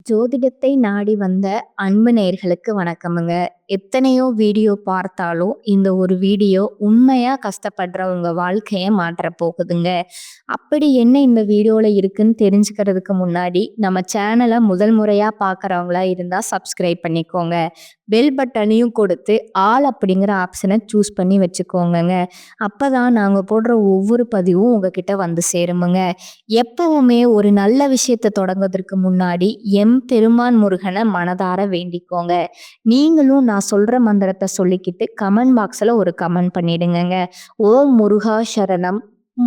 ஜோதிடத்தை நாடி வந்த அன்பு நேயர்களுக்கு வணக்கமுங்க. எத்தனையோ வீடியோ பார்த்தாலும், இந்த ஒரு வீடியோ உண்மையா கஷ்டப்படுறவங்க வாழ்க்கைய மாற்றப் போகுதுங்க. அப்படி என்ன இந்த வீடியோல இருக்குன்னு தெரிஞ்சுக்கிறதுக்கு முன்னாடி, நம்ம சேனல முதல் முறையா பார்க்குறவங்களா இருந்தா சப்ஸ்கிரைப் பண்ணிக்கோங்க. பெல் பட்டனையும் கொடுத்து, ஆல் அப்படிங்கிற ஆப்ஷன சூஸ் பண்ணி வச்சுக்கோங்கங்க. அப்பதான் நாங்க போடுற ஒவ்வொரு பதிவும் உங்ககிட்ட வந்து சேருமுங்க. எப்பவுமே ஒரு நல்ல விஷயத்த தொடங்குவதற்கு முன்னாடி எம்பெருமான் முருகனை மனதார வேண்டிக்கோங்க. நீங்களும் நான் சொல்ற மந்திரத்தை சொல்லிக்கிட்டு கமெண்ட் பாக்ஸ்ல ஒரு கமெண்ட் பண்ணிடுங்கங்க. ஓம் முருகா சரணம்,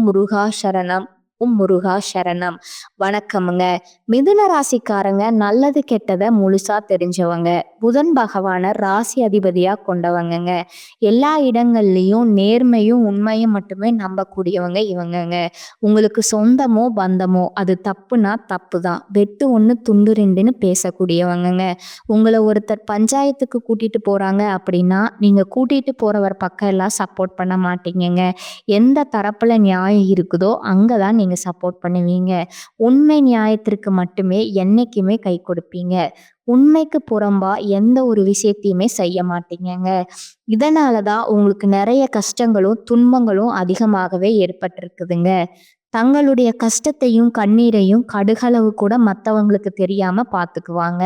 முருகா சரணம், முருகா சரணம். வணக்கமுங்க. மிதுன ராசிக்காரங்க நல்லது கெட்டதை முழுசா தெரிஞ்சவங்க. புதன் பகவான ராசி அதிபதியா கொண்டவங்கங்க. எல்லா இடங்கள்லயும் நேர்மையும் உண்மையும் மட்டுமே நம்பக்கூடியவங்க இவங்கங்க. உங்களுக்கு சொந்தமோ பந்தமோ அது தப்புனா தப்பு தான், வெட்டு ஒன்று துண்டு ரெண்டுன்னு பேசக்கூடியவங்கங்க. உங்களை ஒருத்தர் பஞ்சாயத்துக்கு கூட்டிட்டு போறாங்க அப்படின்னா நீங்க கூட்டிட்டு போறவர் பக்கம் எல்லாம் சப்போர்ட் பண்ண மாட்டீங்கங்க. எந்த தரப்புல நியாயம் இருக்குதோ அங்கதான் நீங்க சப்போர்ட் பண்ணுவீங்க. உண்மை நியாயத்திற்கு மட்டுமே என்னைக்குமே கை கொடுப்பீங்க. உண்மைக்கு புறம்பா எந்த ஒரு விஷயத்தையுமே செய்ய மாட்டீங்கங்க. இதனாலதான் உங்களுக்கு நிறைய கஷ்டங்களும் துன்பங்களும் அதிகமாகவே ஏற்பட்டிருக்குதுங்க. தங்களுடைய கஷ்டத்தையும் கண்ணீரையும் கடுகளவு கூட மற்றவங்களுக்கு தெரியாம பார்த்துக்குவாங்க.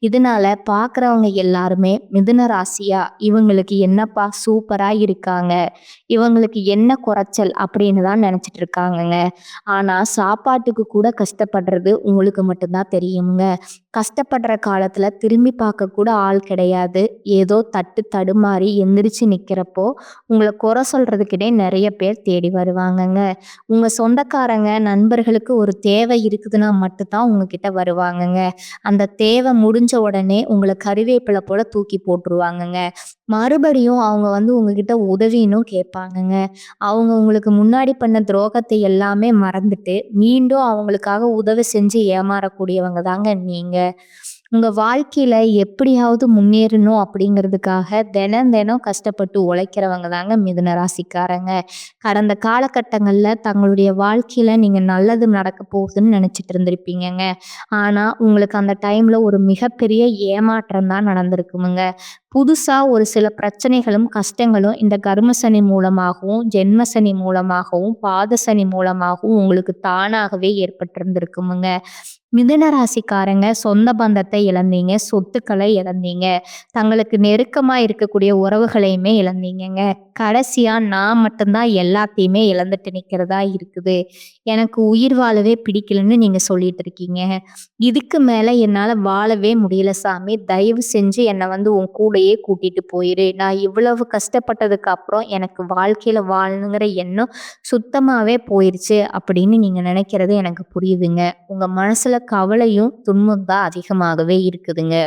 இதனால பார்க்குறவங்க எல்லாருமே மிதுன ராசியா இவங்களுக்கு என்னப்பா சூப்பரா இருக்காங்க, இவங்களுக்கு என்ன குறைச்சல் அப்படின்னு தான் நினைச்சிட்டு இருக்காங்கங்க. ஆனா சாப்பாட்டுக்கு கூட கஷ்டப்படுறது உங்களுக்கு மட்டும்தான் தெரியுங்க. கஷ்டப்படுற காலத்துல திரும்பி பார்க்க கூட ஆள் கிடையாது. ஏதோ தட்டு தடுமாறி எந்திரிச்சு நிக்கிறப்போ உங்களை குறை சொல்றதுக்கிட்டே நிறைய பேர் தேடி வருவாங்கங்க. உங்க சொந்தக்காரங்க நண்பர்களுக்கு ஒரு தேவை இருக்குதுன்னா மட்டும்தான் உங்ககிட்ட வருவாங்கங்க. அந்த தேவை முடிஞ்ச உடனே உங்களை கறிவேப்பிலை போல தூக்கி போட்டுருவாங்கங்க. மறுபடியும் அவங்க வந்து உங்ககிட்ட உதவினும் கேட்பாங்கங்க. அவங்க உங்களுக்கு முன்னாடி பண்ண துரோகத்தை எல்லாமே மறந்துட்டு மீண்டும் அவங்களுக்காக உதவி செஞ்சு ஏமாறக்கூடியவங்க தாங்க நீங்க. உங்க வாழ்க்கையில எப்படியாவது முன்னேறணும் அப்படிங்கிறதுக்காக தினம் தினம் கஷ்டப்பட்டு உழைக்கிறவங்க தாங்க மிதுன ராசிக்காரங்க. கடந்த காலகட்டங்கள்ல தங்களுடைய வாழ்க்கையில நீங்க நல்லது நடக்க போகுதுன்னு நினைச்சிட்டு இருந்திருப்பீங்கங்க. ஆனா உங்களுக்கு அந்த டைம்ல ஒரு மிகப்பெரிய ஏமாற்றம் தான் நடந்திருக்குமுங்க. புதுசா ஒரு சில பிரச்சனைகளும் கஷ்டங்களும் இந்த கர்மசனி மூலமாகவும் ஜென்மசனி மூலமாகவும் பாதசனி மூலமாகவும் உங்களுக்கு தானாகவே ஏற்பட்டிருந்திருக்குமுங்க. மிதுன ராசிக்காரங்க சொந்த பந்தத்தை இழந்தீங்க, சொத்துக்களை இழந்தீங்க, தங்களுக்கு நெருக்கமா இருக்கக்கூடிய உறவுகளையுமே இழந்தீங்கங்க. கடைசியா நான் மட்டும்தான் எல்லாத்தையுமே இழந்துட்டு நிக்கிறதா இருக்குது, எனக்கு உயிர் வாழவே பிடிக்கலன்னு நீங்க சொல்லிட்டு இருக்கீங்க. இதுக்கு மேல என்னால வாழவே முடியல சாமி, தயவு செஞ்சு என்னை வந்து உன் கூடயே கூட்டிட்டு போயிரு. நான் இவ்வளவு கஷ்டப்பட்டதுக்கு அப்புறம் எனக்கு வாழ்க்கையில வாழணுங்கிற எண்ணம் சுத்தமாவே போயிருச்சு அப்படின்னு நீங்க நினைக்கிறது எனக்கு புரியுதுங்க. உங்க மனசுல கவலையும் துன்பம் தான் அதிகமாகவே இருக்குதுங்க.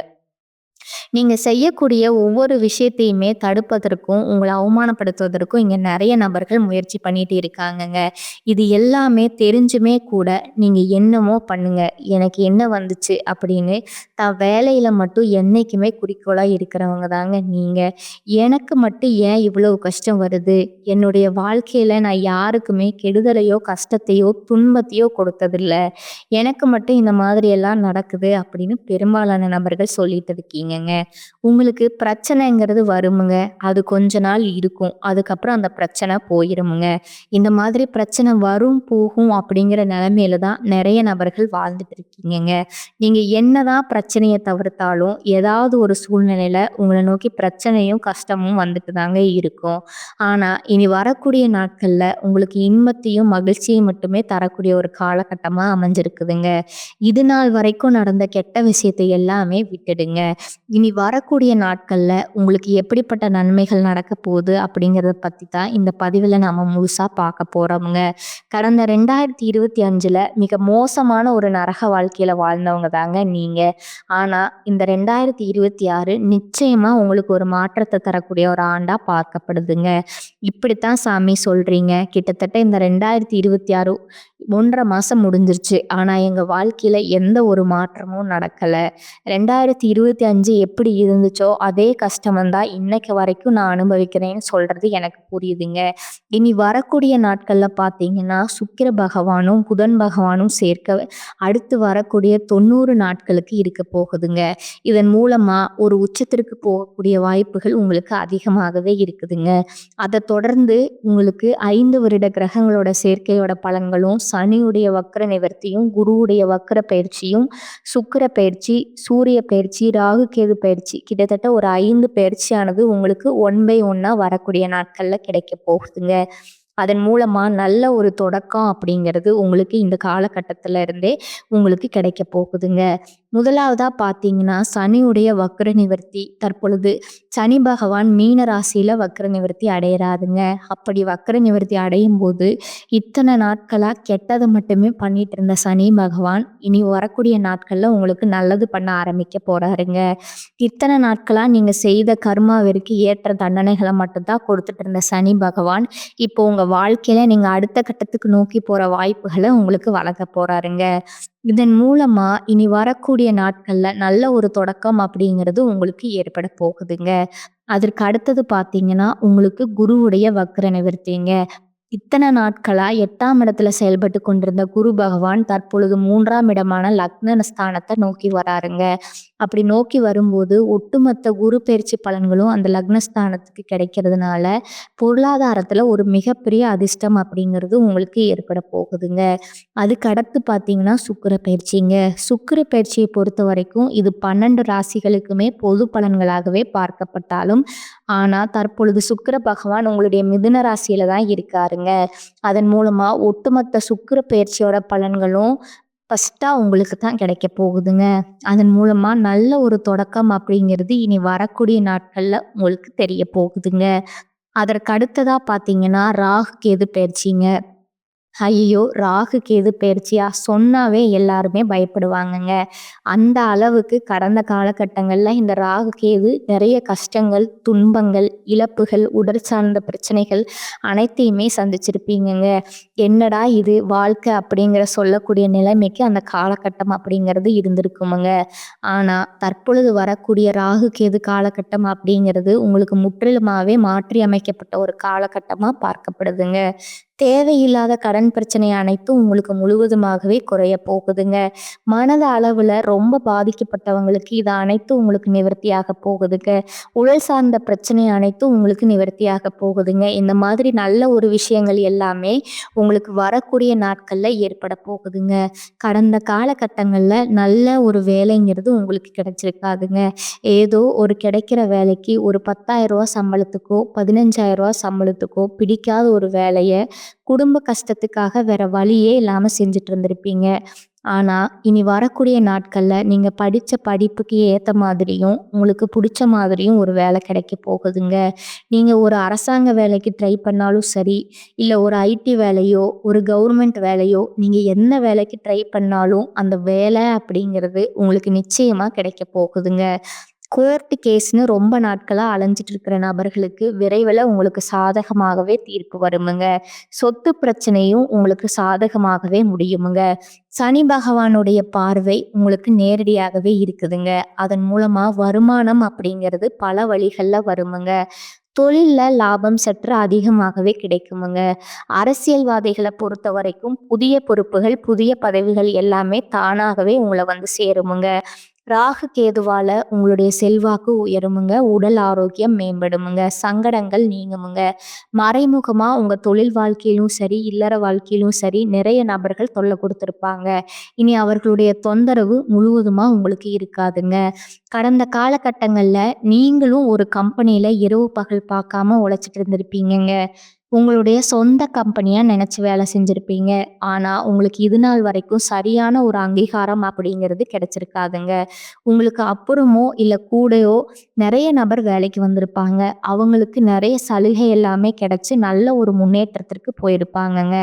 நீங்க செய்யக்கூடிய ஒவ்வொரு விஷயத்தையுமே தடுப்பதற்கும் உங்களை அவமானப்படுத்துவதற்கும் இங்க நிறைய நபர்கள் முயற்சி பண்ணிட்டு இருக்காங்கங்க. இது எல்லாமே தெரிஞ்சுமே கூட நீங்க என்னமோ பண்ணுங்க, எனக்கு என்ன வந்துச்சு அப்படின்னு வேலையில மட்டும் என்னைக்குமே குறிக்கோளா இருக்கிறவங்க தாங்க நீங்க. எனக்கு மட்டும் ஏன் இவ்வளவு கஷ்டம் வருது, என்னுடைய வாழ்க்கையில நான் யாருக்குமே கெடுதலையோ கஷ்டத்தையோ துன்பத்தையோ கொடுத்ததில்ல, எனக்கு மட்டும் இந்த மாதிரி எல்லாம் நடக்குது அப்படின்னு பெரும்பாலான நபர்கள் சொல்லிட்டு இருக்கீங்கங்க. உங்களுக்கு பிரச்சனைங்கிறது வருமுங்க, அது கொஞ்ச நாள் இருக்கும், அதுக்கப்புறம் அந்த பிரச்சனை போயிருமுங்க. இந்த மாதிரி பிரச்சனை வரும் போகும் அப்படிங்கிற நிலைமையில தான் நிறைய நபர்கள் வாழ்ந்துட்டு இருக்கீங்கங்க. நீங்க என்னதான் பிரச்சனையை தவிர்த்தாலும் ஏதாவது ஒரு சூழ்நிலையில உங்களை நோக்கி பிரச்சனையும் கஷ்டமும் வந்துட்டு தாங்க இருக்கும். ஆனா இனி வரக்கூடிய நாட்கள்ல உங்களுக்கு இன்பத்தையும் மகிழ்ச்சியும் மட்டுமே தரக்கூடிய ஒரு காலகட்டமா அமைஞ்சிருக்குதுங்க. இது நாள் வரைக்கும் நடந்த கெட்ட விஷயத்தை எல்லாமே விட்டுடுங்க. இனி வரக்கூடிய நாட்கள்ல உங்களுக்கு எப்படிப்பட்ட நன்மைகள் நடக்க போகுது அப்படிங்கிறத பத்தி தான் இந்த பதிவுல நாம முழுசா பார்க்க போறோமுங்க. கடந்த 2025ல மிக மோசமான ஒரு நரக வாழ்க்கையில வாழ்ந்தவங்க தாங்க நீங்க. ஆனா இந்த 2026 நிச்சயமா உங்களுக்கு ஒரு மாற்றத்தை தரக்கூடிய ஒரு ஆண்டா பார்க்கப்படுதுங்க. இப்படித்தான் சாமி சொல்றீங்க, கிட்டத்தட்ட இந்த 2026 1 1/2 மாசம் முடிஞ்சிருச்சு. ஆனா எங்க வாழ்க்கையில எந்த ஒரு மாற்றமும் நடக்கல. 2025 எப்படி இருந்துச்சோ, அதே கஷ்டம் தான் இன்னைக்கு வரைக்கும் நான் அனுபவிக்கிறேன்னு சொல்றது எனக்கு புரியுதுங்க. இனி வரக்கூடிய நாட்கள்ல பார்த்தீங்கன்னா, சுக்கிர பகவானும், புதன் பகவானும் சேர்க்க அடுத்து வரக்கூடிய 90 நாட்களுக்கு இருக்க போகுதுங்க. இதன் மூலமா ஒரு உச்சத்திற்கு போகக்கூடிய வாய்ப்புகள் உங்களுக்கு அதிகமாகவே இருக்குதுங்க. அத தொடர்ந்து உங்களுக்கு 5 வருட கிரகங்களோட சேர்க்கையோட பலன்களும், சனியுடைய வக்ர நிவர்த்தியும், குருவுடைய வக்ர பயிற்சியும், சுக்கிர பயிற்சி, சூரிய பயிற்சி, ராகு கேது பயிற்சி கிட்டத்தட்ட ஒரு 5 பயிற்சியானது உங்களுக்கு ஒன் பை ஒன்னா வரக்கூடிய நாட்கள்ல கிடைக்க போகுதுங்க. அதன் மூலமா நல்ல ஒரு தொடக்கம் அப்படிங்கிறது உங்களுக்கு இந்த காலகட்டத்தில இருந்தே உங்களுக்கு கிடைக்க போகுதுங்க. முதலாவதா பார்த்தீங்கன்னா, சனியுடைய வக்ர நிவர்த்தி. தற்பொழுது சனி பகவான் மீன ராசியில வக்ர நிவர்த்தி அடையறாருங்க. அப்படி வக்ர நிவர்த்தி அடையும்போது, இத்தன நாட்களா கெட்டத மட்டுமே பண்ணிட்டு இருந்த சனி பகவான், இனி வரக்கூடிய நாட்கள்ல உங்களுக்கு நல்லது பண்ண ஆரம்பிக்க போறாருங்க. இத்தன நாட்களா நீங்க செய்த கர்மாவிற்கு ஏற்ற தண்டனைகள மட்டும் தான் கொடுத்துட்டு இருந்த சனி பகவான், இப்போ உங்க வாழ்க்கையில நீங்க அடுத்த கட்டத்துக்கு நோக்கி போற வாய்ப்புகள உங்களுக்கு வழங்க போறாருங்க. இதன் மூலமா இனி வரக்கூடிய நாட்கள்ல நல்ல ஒரு தொடக்கம் அப்படிங்கிறது உங்களுக்கு ஏற்பட போகுதுங்க. அதற்கு அடுத்தது பார்த்தீங்கன்னா, உங்களுக்கு குருவுடைய வக்ர நிவர்த்திங்க. இத்தன நாட்களா 8ஆம் இடத்துல செயல்பட்டு கொண்டிருந்த குரு பகவான் தற்பொழுது 3ஆம் இடமான லக்ன ஸ்தானத்த நோக்கி வராருங்க. அப்படி நோக்கி வரும்போது ஒட்டுமொத்த குரு பெயர்ச்சி பலன்களும் அந்த லக்னஸ்தானத்துக்கு கிடைக்கிறதுனால, பொருளாதாரத்துல ஒரு மிகப்பெரிய அதிர்ஷ்டம் அப்படிங்கிறது உங்களுக்கு ஏற்பட போகுதுங்க. அதுக்கு அடுத்து பார்த்தீங்கன்னா, சுக்கிர பயிற்சிங்க. சுக்கிர பயிற்சியை பொறுத்தவரைக்கும் இது 12 ராசிகளுக்குமே பொது பலன்களாகவே பார்க்கப்பட்டாலும், ஆனா தற்பொழுது சுக்கிர பகவான் உங்களுடைய மிதுன ராசியில தான் இருக்காருங்க. அதன் மூலமா ஒட்டுமொத்த சுக்கிர பயிற்சியோட பலன்களும் ஃபர்ஸ்ட்டா உங்களுக்கு தான் கிடைக்க போகுதுங்க. அதன் மூலமா நல்ல ஒரு தொடக்கம் அப்படிங்கிறது இனி வரக்கூடிய நாட்கள்ல உங்களுக்கு தெரிய போகுதுங்க. அதற்கு அடுத்ததா பார்த்தீங்கன்னா, ராகு கேது பயிற்சிங்க. ஐயய்யோ! ராகு கேது பெயர்ச்சியா? சொன்னாவே எல்லாருமே பயப்படுவாங்கங்க. அந்த அளவுக்கு கடந்த காலகட்டங்கள்ல இந்த ராகு கேது நிறைய கஷ்டங்கள், துன்பங்கள், இழப்புகள், உடல் சார்ந்த பிரச்சனைகள் அனைத்தையுமே சந்திச்சிருப்பீங்கங்க. என்னடா இது வாழ்க்கை அப்படிங்கிற சொல்லக்கூடிய நிலைமைக்கு அந்த காலகட்டம் அப்படிங்கிறது இருந்திருக்குமுங்க. ஆனா, தற்பொழுது வரக்கூடிய ராகு கேது காலகட்டம் அப்படிங்கிறது உங்களுக்கு முற்றிலுமாவே மாற்றி அமைக்கப்பட்ட ஒரு காலகட்டமா பார்க்கப்படுதுங்க. தேவையில்லாத கடன் பிரச்சனை அனைத்தும் உங்களுக்கு முழுவதுமாகவே குறைய போகுதுங்க. மனத அளவுல ரொம்ப பாதிக்கப்பட்டவங்களுக்கு இது அனைத்தும் உங்களுக்கு நிவர்த்தியாக போகுதுங்க. உடல் சார்ந்த பிரச்சனை அனைத்தும் உங்களுக்கு நிவர்த்தியாக போகுதுங்க. இந்த மாதிரி நல்ல ஒரு விஷயங்கள் எல்லாமே உங்களுக்கு வரக்கூடிய நாட்கள்ல ஏற்பட போகுதுங்க. கடந்த காலகட்டங்கள்ல நல்ல ஒரு வேலைங்கிறது உங்களுக்கு கிடைச்சிருக்காதுங்க. ஏதோ ஒரு கிடைக்கிற வேலைக்கு ஒரு ரூ. 10,000 சம்பளத்துக்கோ, ரூ. 15,000 சம்பளத்துக்கோ பிடிக்காத ஒரு வேலைய குடும்ப கஷ்டத்துக்காக வேற வழியே இல்லாம செஞ்சுட்டு இருந்திருப்பீங்க. ஆனா, இனி வரக்கூடிய நாட்கள்ல நீங்க படிச்ச படிப்புக்கு ஏத்த மாதிரியும், உங்களுக்கு புடிச்ச மாதிரியும் ஒரு வேலை கிடைக்க போகுதுங்க. நீங்க ஒரு அரசாங்க வேலைக்கு ட்ரை பண்ணாலும் சரி, இல்ல ஒரு ஐடி வேலையோ, ஒரு கவர்மெண்ட் வேலையோ, நீங்க என்ன வேலைக்கு ட்ரை பண்ணாலும் அந்த வேலை அப்படிங்கிறது உங்களுக்கு நிச்சயமா கிடைக்க போகுதுங்க. கோர்ட் கேஸ்ன்னு ரொம்ப நாட்களா அலைஞ்சிட்டு இருக்கிற நபர்களுக்கு விரைவில உங்களுக்கு சாதகமாகவே தீர்ப்பு வருமுங்க. சொத்து பிரச்சனையும் உங்களுக்கு சாதகமாகவே முடியுமுங்க. சனி பகவானுடைய பார்வை உங்களுக்கு நேரடியாகவே இருக்குதுங்க. அதன் மூலமா வருமானம் அப்படிங்கிறது பல வழிகள்ல வருமுங்க. தொழில்ல லாபம் சற்று அதிகமாகவே கிடைக்குமுங்க. அரசியல்வாதிகள பொறுத்தவரைக்கும் புதிய பொறுப்புகள், புதிய பதவிகள் எல்லாமே தானாகவே உங்கள வந்து சேருமுங்க. ராகு கேதுவால உங்களுடைய செல்வாக்கு உயருமுங்க. உடல் ஆரோக்கியம் மேம்படுமுங்க. சங்கடங்கள் நீங்குமுங்க. மறைமுகமா உங்க தொழில் வாழ்க்கையிலும் சரி, இல்லற வாழ்க்கையிலும் சரி நிறைய நபர்கள் தொல்ல குடுத்திருப்பாங்க. இனி அவர்களுடைய தொந்தரவு முழுவதுமா உங்களுக்கு இருக்காதுங்க. கடந்த காலகட்டங்கள்ல நீங்களும் ஒரு கம்பெனியில இரவு பகல் பார்க்காம உழைச்சிட்டு இருந்திருப்பீங்கங்க. உங்களுடைய சொந்த கம்பெனியா நினைச்சு வேலை செஞ்சிருப்பீங்க. ஆனா, உங்களுக்கு இது நாள் வரைக்கும் சரியான ஒரு அங்கீகாரம் அப்படிங்கிறது கிடைச்சிருக்காதுங்க. உங்களுக்கு அப்புறமோ இல்ல கூடயோ நிறைய நபர் வேலைக்கு வந்திருப்பாங்க. அவங்களுக்கு நிறைய சலுகை எல்லாமே கிடைச்சு நல்ல ஒரு முன்னேற்றத்திற்கு போயிருப்பாங்கங்க.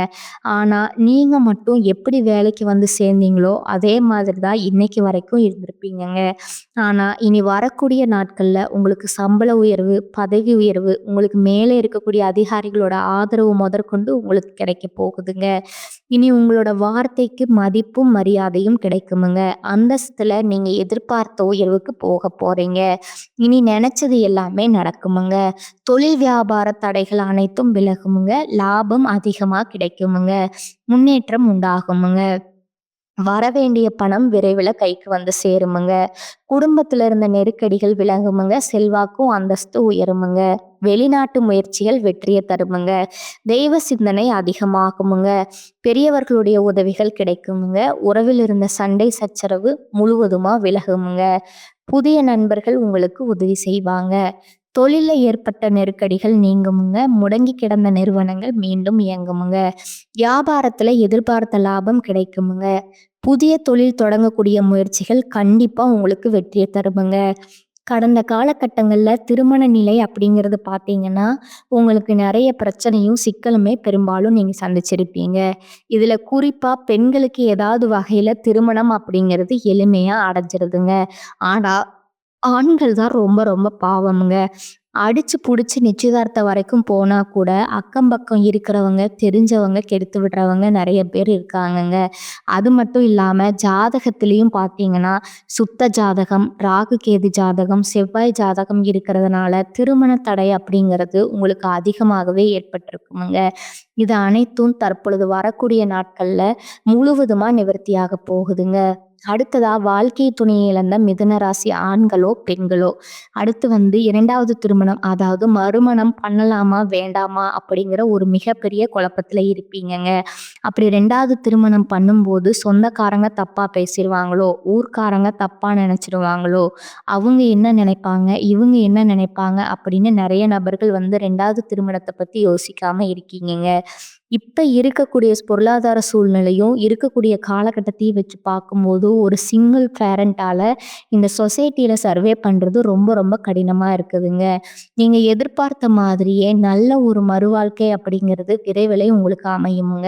ஆனா, நீங்க மட்டும் எப்படி வேலைக்கு வந்து சேர்ந்தீங்களோ, அதே மாதிரி தான் இன்னைக்கு வரைக்கும் இருந்திருப்பீங்கங்க. ஆனா, இனி வரக்கூடிய நாட்கள்ல உங்களுக்கு சம்பள உயர்வு, பதவி உயர்வு, உங்களுக்கு மேலே இருக்கக்கூடிய அதிகாரிகளோட ஆதரவு முதற்கொண்டு உங்களுக்கு கிடைக்க போகுதுங்க. இனி உங்களோட வார்த்தைக்கு மதிப்பும் மரியாதையும் கிடைக்குமுங்க. அந்தஸ்துல நீங்க எதிர்பார்த்த உயர்வுக்கு போக போறீங்க. இனி நினைச்சது எல்லாமே நடக்குமுங்க. தொழில் வியாபார தடைகள் அனைத்தும் விலகுமுங்க. லாபம் அதிகமா கிடைக்குமுங்க. முன்னேற்றம் உண்டாகுமுங்க. வரவேண்டிய பணம் விரைவில் கைக்கு வந்து சேருமுங்க. குடும்பத்துல இருந்த நெருக்கடிகள் விலகுமுங்க. செல்வாக்கும் அந்தஸ்து உயருமுங்க. வெளிநாட்டு முயற்சிகள் வெற்றியை தருமுங்க. தெய்வ சிந்தனை அதிகமாகுமுங்க. பெரியவர்களுடைய உதவிகள் கிடைக்குமுங்க. உறவில் இருந்த சண்டை சச்சரவு முழுவதுமா விலகுமுங்க. புதிய நண்பர்கள் உங்களுக்கு உதவி செய்வாங்க. தொழில்ல ஏற்பட்ட நெருக்கடிகள் நீங்குமுங்க. முடங்கி கிடந்த நிறுவனங்கள் மீண்டும் இயங்குமுங்க. வியாபாரத்துல எதிர்பார்த்த லாபம் கிடைக்குமுங்க. புதிய தொழில் தொடங்கக்கூடிய முயற்சிகள் கண்டிப்பா உங்களுக்கு வெற்றியை தருமுங்க. கடந்த காலகட்டங்கள்ல திருமண நிலை அப்படிங்கிறது பார்த்தீங்கன்னா, உங்களுக்கு நிறைய பிரச்சனையும், சிக்கலுமே பெரும்பாலும் நீங்க சந்திச்சிருப்பீங்க. இதுல குறிப்பா பெண்களுக்கு ஏதாவது வகையில திருமணம் அப்படிங்கிறது எளிமையா அடைஞ்சிருதுங்க. ஆனா, ஆண்கள் தான் ரொம்ப ரொம்ப பாவம்ங்க. அடிச்சு புடிச்சு நிச்சயதார்த்தம் வரைக்கும் போனா கூட, அக்கம் பக்கம் இருக்கிறவங்க, தெரிஞ்சவங்க கெடுத்து விடுறவங்க நெறைய பேர் இருக்காங்கங்க. அது மட்டும் இல்லாம ஜாதகத்திலயும் பார்த்தீங்கன்னா, சுத்த ஜாதகம், ராகு கேது ஜாதகம், செவ்வாய் ஜாதகம் இருக்கிறதுனால திருமண தடை அப்படிங்கிறது உங்களுக்கு அதிகமாகவே ஏற்பட்டிருக்குமுங்க. இது அனைத்தும் தற்பொழுது வரக்கூடிய நாட்கள்ல முழுவதுமா நிவர்த்தியாக போகுதுங்க. அடுத்ததா வாழ்க்கை துணையை இழந்த மிதுன ராசி ஆண்களோ, பெண்களோ அடுத்து 2வது திருமணம் அதாவது மறுமணம் பண்ணலாமா? வேண்டாமா? அப்படிங்கிற ஒரு மிகப்பெரிய குழப்பத்துல இருப்பீங்கங்க. அப்படி 2வது திருமணம் பண்ணும்போது சொந்தக்காரங்க தப்பா பேசிருவாங்களோ? ஊர்க்காரங்க தப்பா நினைச்சிருவாங்களோ? அவங்க என்ன நினைப்பாங்க? இவங்க என்ன நினைப்பாங்க? அப்படின்னு நெறைய நபர்கள் 2வது திருமணத்த பத்தி யோசிக்காம இருக்கீங்கங்க. இப்ப இருக்கக்கூடிய பொருளாதார சூழ்நிலையும், இருக்கக்கூடிய காலகட்டத்தையும் வச்சு பார்க்கும்போது, ஒரு சிங்கிள் பேரண்டால இந்த சொசைட்டில சர்வே பண்றது ரொம்ப ரொம்ப கடினமா இருக்குதுங்க. நீங்க எதிர்பார்த்த மாதிரியே நல்ல ஒரு மறுவாழ்க்கை அப்படிங்கிறது விரைவிலே உங்களுக்கு அமையுங்க.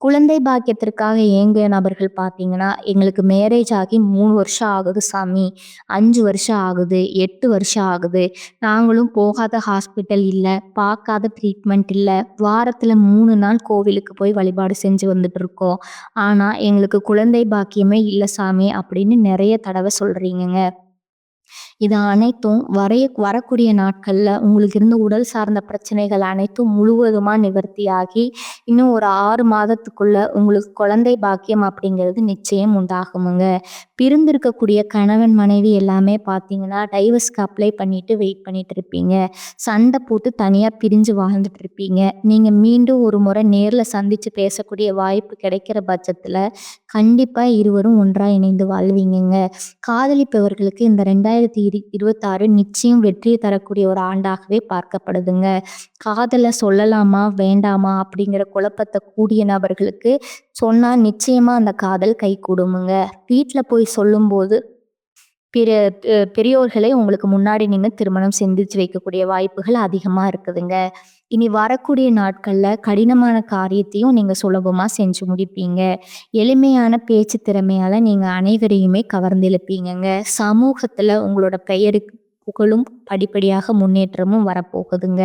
குழந்தை பாக்கியத்திற்காக ஏங்கிய நபர்கள் பார்த்தீங்கன்னா, எங்களுக்கு மேரேஜ் ஆகி 3 வருஷம் ஆகுது சாமி, 5 வருஷம் ஆகுது, 8 வருஷம் ஆகுது. நாங்களும் போகாத ஹாஸ்பிட்டல் இல்ல, பார்க்காத ட்ரீட்மெண்ட் இல்ல. வாரத்துல 3 நாள் கோவிலுக்கு போய் வழிபாடு செஞ்சு வந்துட்டுருக்கோம். ஆனா, எங்களுக்கு குழந்தை பாக்கியமே இல்ல சாமி அப்படின்னு நெறைய தடவ சொல்றீங்கங்க. இது அனைத்தும் வரக்கூடிய நாட்கள்ல உங்களுக்கு இருந்த உடல் சார்ந்த பிரச்சனைகள் அனைத்தும் முழுவதுமா நிவர்த்தியாகி, இன்னும் ஒரு 6 மாதத்துக்குள்ள உங்களுக்கு குழந்தை பாக்கியம் அப்படிங்கிறது நிச்சயம் உண்டாகுமுங்க. பிரிந்திருக்கக்கூடிய கணவன், மனைவி எல்லாமே பார்த்தீங்கன்னா, டைவர்ஸ்க்கு அப்ளை பண்ணிட்டு வெயிட் பண்ணிட்டு இருப்பீங்க. சண்டை போட்டு தனியா பிரிஞ்சு வாழ்ந்துட்டு இருப்பீங்க. நீங்க மீண்டும் ஒரு முறை நேர்ல சந்திச்சு பேசக்கூடிய வாய்ப்பு கிடைக்கிற பட்சத்துல, கண்டிப்பா இருவரும் ஒன்றா இணைந்து வாழ்வீங்கங்க. காதலிப்பவர்களுக்கு இந்த 2026 நிச்சயம் வெற்றியை தரக்கூடிய ஒரு ஆண்டாகவே பார்க்கப்படுதுங்க. காதல சொல்லலாமா? வேண்டாமா? அப்படிங்கிற குழப்பத்த கூடிய நபர்களுக்கு சொன்னா நிச்சயமா அந்த காதல் கைகூடுமுங்க. வீட்ல போய் சொல்லும்போது பிற பெரியோர்களே உங்களுக்கு முன்னாடி நின்னு திருமணம் செஞ்சுச்சு வைக்கக்கூடிய வாய்ப்புகள் அதிகமா இருக்குதுங்க. இனி வரக்கூடிய நாட்கள்ல கடினமான காரியத்தையும் நீங்க சுலபமா செஞ்சு முடிப்பீங்க. எளிமையான பேச்சு திறமையால நீங்க அனைவரையுமே கவர்ந்திழுப்பீங்கங்க. சமூகத்துல உங்களோட பெயருக்கு புகழும் படிப்படியாக முன்னேற்றமும் வரப்போகுதுங்க.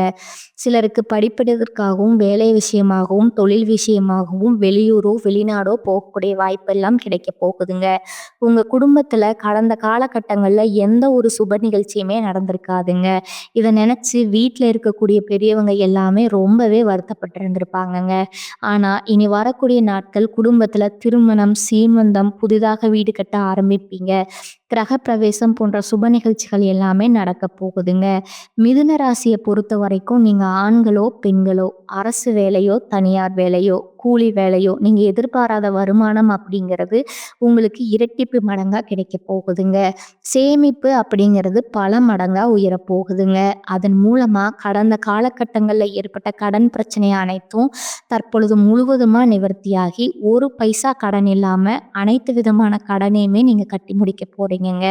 சிலருக்கு படிப்பதற்காகவும், வேலை விஷயமாகவும், தொழில் விஷயமாகவும் வெளியூரோ, வெளிநாடோ போகக்கூடிய வாய்ப்பெல்லாம் கிடைக்க போகுதுங்க. உங்க குடும்பத்துல கடந்த காலகட்டங்கள்ல எந்த ஒரு சுப நிகழ்ச்சியுமே நடந்திருக்காதுங்க. இத நினைச்சு வீட்ல இருக்கக்கூடிய பெரியவங்க எல்லாமே ரொம்பவே வருத்தப்பட்டு இருந்திருப்பாங்கங்க. ஆனா, இனி வரக்கூடிய நாட்கள் குடும்பத்துல திருமணம், சீமந்தம், புதிதாக வீடு கட்ட ஆரம்பிப்பீங்க. கிரகப்பிரவேசம் போன்ற சுப நிகழ்ச்சிகள் எல்லாமே நடக்க போகுதுங்க. மிதுன ராசியை பொறுத்த வரைக்கும் நீங்க ஆண்களோ, பெண்களோ, அரசு வேலையோ, தனியார் வேலையோ, கூலி வேலையோ, நீங்க எதிர்பாராத வருமானம் அப்படிங்கிறது உங்களுக்கு இரட்டிப்பு மடங்கா கிடைக்க போகுதுங்க. சேமிப்பு அப்படிங்கிறது பல மடங்கா உயரப் போகுதுங்க. அதன் மூலமா கடந்த காலகட்டங்கள்ல ஏற்பட்ட கடன் பிரச்சனை அனைத்தும் தற்பொழுது முழுவதுமா நிவர்த்தியாகி, ஒரு பைசா கடன் இல்லாம அனைத்து விதமான கடனையுமே நீங்க கட்டி முடிக்க போறீங்கங்க.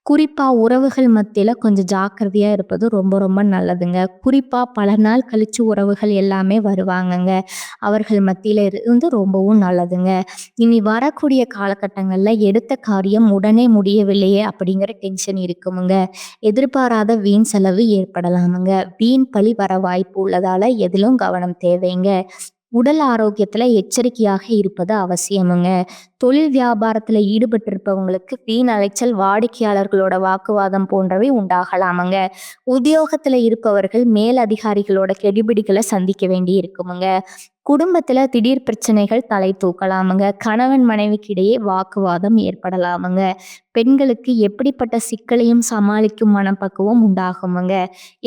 குறிப்பா உறவுகள் மத்தியில கொஞ்சம் ஜாக்கிரதையா இருப்பது ரொம்ப ரொம்ப நல்லதுங்க. குறிப்பா பல நாள் கழிச்சு உறவுகள் எல்லாமே வருவாங்கங்க. அவர்கள் மத்தியில பட்டியல இருந்து ரொம்பவும் நல்லதுங்க. இனி வரக்கூடிய காலகட்டங்கள்ல எடுத்த காரியம் உடனே முடியவில்லையே அப்படிங்கிற டென்ஷன் இருக்குமுங்க. எதிர்பாராத வீண் செலவு ஏற்படலாமுங்க. வீண் பழி வர வாய்ப்பு உள்ளதால எதிலும் கவனம் தேவைங்க. உடல் ஆரோக்கியத்துல எச்சரிக்கையாக இருப்பது அவசியமுங்க. தொழில் வியாபாரத்துல ஈடுபட்டிருப்பவங்களுக்கு வீண் அலைச்சல், வாடிக்கையாளர்களோட வாக்குவாதம் போன்றவை உண்டாகலாமுங்க. உத்தியோகத்துல இருப்பவர்கள் மேல் அதிகாரிகளோட கெடுபிடிகளை சந்திக்க வேண்டி இருக்குமுங்க. குடும்பத்துல திடீர் பிரச்சனைகள் தலை தூக்கலாமுங்க. கணவன் மனைவிக்கு இடையே வாக்குவாதம் ஏற்படலாமுங்க. பெண்களுக்கு எப்படிப்பட்ட சிக்கலையும் சமாளிக்கும் மனப்பக்குவம் உண்டாகுமுங்க.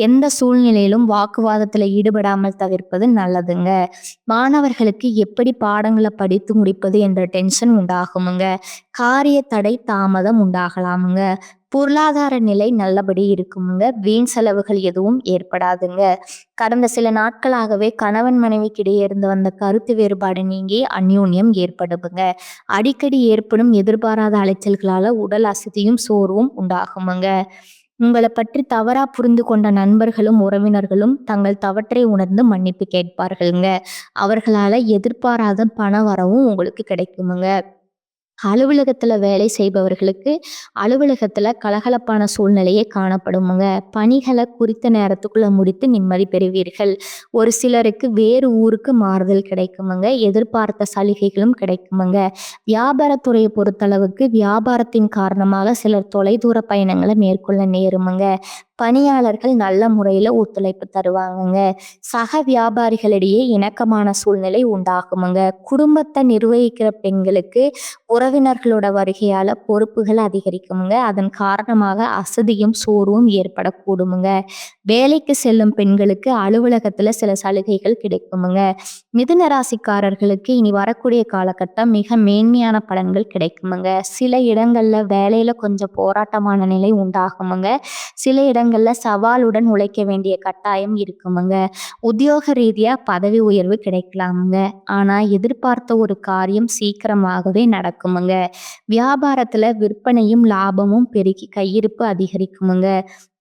எந்த சூழ்நிலையிலும் வாக்குவாதத்துல ஈடுபடாமல் தவிர்ப்பது நல்லதுங்க. மாணவர்களுக்கு எப்படி பாடங்களை படித்து முடிப்பது என்ற டென்ஷன் உண்டாகுமுங்க. காரிய தடை தாமதம் உண்டாகலாமுங்க. பொருளாதார நிலை நல்லபடி இருக்குமுங்க. வீண் செலவுகள் எதுவும் ஏற்படாதுங்க. கடந்த சில நாட்களாகவே கணவன் மனைவிக்கிடையே இருந்து வந்த கருத்து வேறுபாடு நீங்கி அந்யோன்யம் ஏற்படுமுங்க. அடிக்கடி ஏற்படும் எதிர்பாராத அலைச்சல்களால உடல் அசதியும் சோர்வும் உண்டாகுமுங்க. உங்களை பற்றி தவறா புரிந்து கொண்ட நண்பர்களும் உறவினர்களும் தங்கள் தவற்றை உணர்ந்து மன்னிப்பு கேட்பார்களுங்க. அவர்களால எதிர்பாராத பண வரவும் உங்களுக்கு கிடைக்குமுங்க. அலுவலகத்துல வேலை செய்பவர்களுக்கு அலுவலகத்துல கலகலப்பான சூழ்நிலையே காணப்படுமுங்க. பணிகளை குறித்த நேரத்துக்குள்ள முடித்து நிம்மதி பெறுவீர்கள். ஒரு சிலருக்கு வேறு ஊருக்கு மாறுதல் கிடைக்குமுங்க. எதிர்பார்த்த சலுகைகளும் கிடைக்குமுங்க. வியாபாரத்துறையை பொறுத்தளவுக்கு வியாபாரத்தின் காரணமாக சிலர் தொலைதூர பயணங்களை மேற்கொள்ள நேருமுங்க. பணியாளர்கள் நல்ல முறையில ஒத்துழைப்பு தருவாங்கங்க. சக வியாபாரிகளிடையே இணக்கமான சூழ்நிலை உண்டாகுமுங்க. குடும்பத்தை நிர்வகிக்கிற பெண்களுக்கு உறவினர்களோட வருகையால பொறுப்புகள் அதிகரிக்குமுங்க. அதன் காரணமாக அசதியும் சோர்வும் ஏற்படக்கூடுமுங்க. வேலைக்கு செல்லும் பெண்களுக்கு அலுவலகத்துல சில சலுகைகள் கிடைக்குமுங்க. மிதுன ராசிக்காரர்களுக்கு இனி வரக்கூடிய காலகட்டம் மிக மேன்மையான பலன்கள் கிடைக்குமுங்க. சில இடங்கள்ல வேலையில கொஞ்சம் போராட்டமான நிலை உண்டாகுமுங்க. சில இடங்கள்ல சவாலுடன் உழைக்க வேண்டிய கட்டாயம் இருக்குமுங்க. உத்தியோக ரீதியா பதவி உயர்வு கிடைக்கலாமுங்க. ஆனா எதிர்பார்த்த ஒரு காரியம் சீக்கிரமாகவே நடக்குமுங்க. வியாபாரத்துல விற்பனையும் லாபமும் பெருகி கையிருப்பு அதிகரிக்குமுங்க.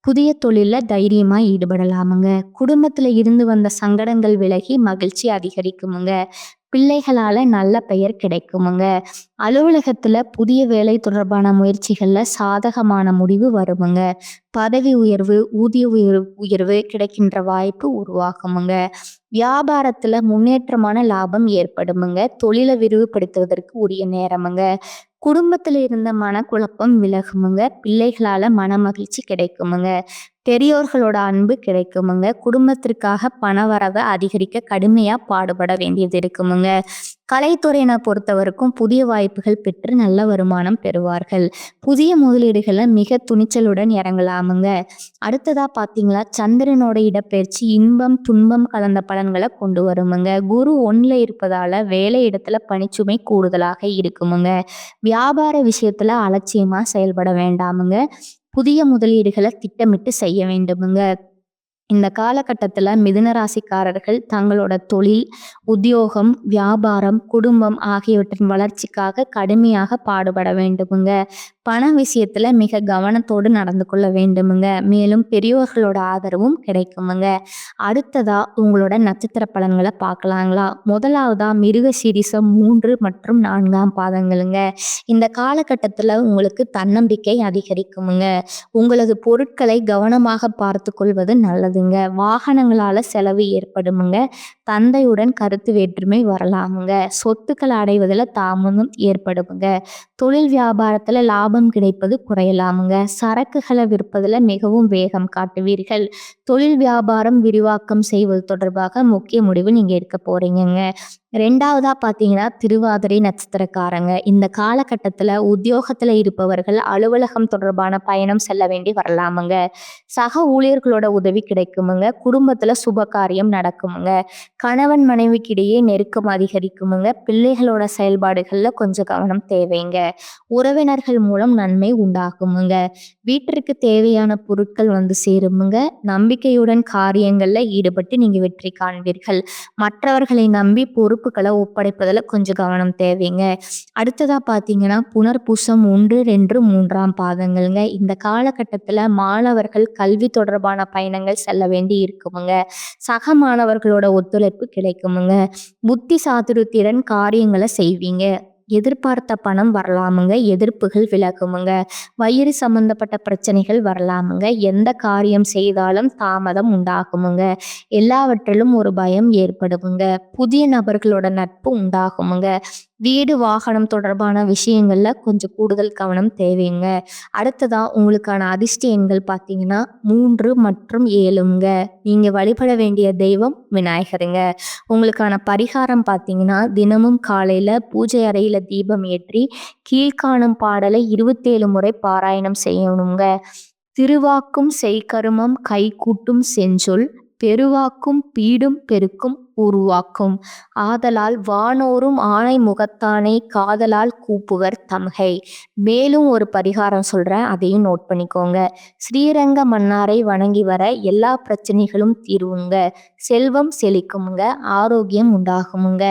புதிய தொழில தைரியமா ஈடுபடலாமுங்க. குடும்பத்துல இருந்து வந்த சங்கடங்கள் விலகி மகிழ்ச்சி அதிகரிக்குமுங்க. பிள்ளைகளால நல்ல பெயர் கிடைக்குமுங்க. அலுவலகத்துல புதிய வேலை தொடர்பான முயற்சிகள்ல சாதகமான முடிவு வருமுங்க. பதவி உயர்வு, ஊதிய உயர்வு கிடைக்கின்ற வாய்ப்பு உருவாகுமுங்க. வியாபாரத்துல முன்னேற்றமான லாபம் ஏற்படுமுங்க. தொழிலை விரிவுபடுத்துவதற்கு உரிய நேரமுங்க. குடும்பத்துல இருந்த மனக்குழப்பம் விலகுமுங்க. பிள்ளைகளால மன மகிழ்ச்சி கிடைக்குமுங்க. பெரியோர்களோட அன்பு கிடைக்குமுங்க. குடும்பத்திற்காக பண வரவை அதிகரிக்க கடுமையா பாடுபட வேண்டியது இருக்குமுங்க. கலைத்துறையினை பொறுத்தவரைக்கும் புதிய வாய்ப்புகள் பெற்று நல்ல வருமானம் பெறுவார்கள். புதிய முதலீடுகளை மிக துணிச்சலுடன் இறங்கலாமுங்க. அடுத்ததா பாத்தீங்களா, சந்திரனோட இடப்பெயர்ச்சி இன்பம் துன்பம் கலந்த பலன்களை கொண்டு வருமுங்க. குரு 1ல இருப்பதால வேலை இடத்துல பணிச்சுமை கூடுதலாக இருக்குமுங்க. வியாபார விஷயத்துல அலட்சியமா செயல்பட வேண்டாமுங்க. புதிய முதலீடுகளை திட்டமிட்டு செய்ய வேண்டுமுங்க. இந்த காலகட்டத்துல மிதுன ராசிக்காரர்கள் தங்களோட தொழில், உத்தியோகம், வியாபாரம், குடும்பம் ஆகியவற்றின் வளர்ச்சிக்காக கடுமையாக பாடுபட வேண்டுமுங்க. பண விஷயத்துல மிக கவனத்தோடு நடந்து கொள்ள வேண்டுமுங்க. மேலும் பெரியோர்களோட ஆதரவும் கிடைக்குமுங்க. அடுத்ததா உங்களோட நட்சத்திர பலன்களை பார்க்கலாங்களா. முதலாவதா மிருகசீரிஷம் 3 மற்றும் 4ஆம் பாதங்களுங்க. இந்த காலகட்டத்துல உங்களுக்கு தன்னம்பிக்கை அதிகரிக்குமுங்க. உங்களது பொருட்களை கவனமாக பார்த்து கொள்வது நல்லதுங்க. வாகனங்களால செலவு ஏற்படுமுங்க. தந்தையுடன் கருத்து வேற்றுமை வரலாமுங்க. சொத்துக்கள் அடைவதில் தாமதம் ஏற்படுமுங்க. தொழில் வியாபாரத்துல லாபம் கிடைப்பது குறையலாமுங்க. சரக்குகளை விற்பதுல மிகவும் வேகம் காட்டுவீர்கள். தொழில் வியாபாரம் விரிவாக்கம் செய்வது தொடர்பாக முக்கிய முடிவு நீங்க எடுக்க போறீங்கங்க. 2வதா பாத்தீங்கன்னா திருவாதிரை நட்சத்திரக்காரங்க. இந்த காலகட்டத்துல உத்தியோகத்துல இருப்பவர்கள் அலுவலகம் தொடர்பான பயணம் செல்ல வேண்டி வரலாமுங்க. சக ஊழியர்களோட உதவி கிடைக்குமுங்க. குடும்பத்துல சுப காரியம் நடக்குமுங்க. கணவன் மனைவிக்கிடையே நெருக்கம் அதிகரிக்குமுங்க. பிள்ளைகளோட செயல்பாடுகள்ல கொஞ்சம் கவனம் தேவைங்க. உறவினர்கள் மூலம் மூலம் நன்மை உண்டாகுமுங்க. வீட்டிற்கு தேவையான பொருட்கள் வந்து சேருமுங்க. நம்பிக்கையுடன் காரியங்கள்ல ஈடுபட்டு நீங்க வெற்றி காண்பீர்கள். மற்றவர்களை நம்பி பொறுப்புகளை ஒப்படைப்பதில் கொஞ்சம் கவனம் தேவைங்க. அடுத்ததா பார்த்தீங்கன்னா புனர்பூசம் 1, 2, 3ஆம் பாதங்கள்ங்க. இந்த காலகட்டத்தில் மாணவர்கள் கல்வி தொடர்பான பயணங்கள் செல்ல வேண்டி இருக்குமுங்க. சக மாணவர்களோட ஒத்துழைப்பு கிடைக்குமுங்க. புத்தி சாதுரியத்துடன் காரியங்களை செய்வீங்க. எதிர்பார்த்த பணம் வரலாமுங்க. எதிர்ப்புகள் விலகுமுங்க. வயிறு சம்பந்தப்பட்ட பிரச்சனைகள் வரலாமுங்க. எந்த காரியம் செய்தாலும் தாமதம் உண்டாகுமுங்க. எல்லாவற்றிலும் ஒரு பயம் ஏற்படுமுங்க. புதிய நபர்களோட நட்பு உண்டாகுமுங்க. வீடு வாகனம் தொடர்பான விஷயங்கள்ல கொஞ்சம் கூடுதல் கவனம் தேவைங்க. அடுத்ததா உங்களுக்கான அதிர்ஷ்ட எண்கள் பார்த்தீங்கன்னா 3 மற்றும் 7ங்க. நீங்க வழிபட வேண்டிய தெய்வம் விநாயகருங்க. உங்களுக்கான பரிகாரம் பார்த்தீங்கன்னா தினமும் காலையில பூஜை அறையில தீபம் ஏற்றி கீழ்காணும் பாடலை 27 முறை பாராயணம் செய்யணுங்க. திருவாக்கும் செய்கருமம் கைகூட்டும் செஞ்சொல் பெருவாக்கும் பீடும் பெருக்கும் உருவாக்கும் ஆதலால் வானோரும் ஆணை முகத்தானை காதலால் கூப்புவர் தம்கை. மேலும் ஒரு பரிகாரம் சொல்றேன், அதையும் நோட் பண்ணிக்கோங்க. ஸ்ரீரங்க மன்னாரை வணங்கி வர எல்லா பிரச்சனைகளும் தீர்வுங்க. செல்வம் செழிக்குமுங்க. ஆரோக்கியம் உண்டாகுமுங்க.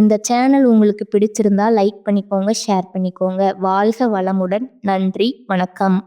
இந்த சேனல் உங்களுக்கு பிடிச்சிருந்தா லைக் பண்ணிக்கோங்க, ஷேர் பண்ணிக்கோங்க. வாழ்க வளமுடன். நன்றி, வணக்கம்.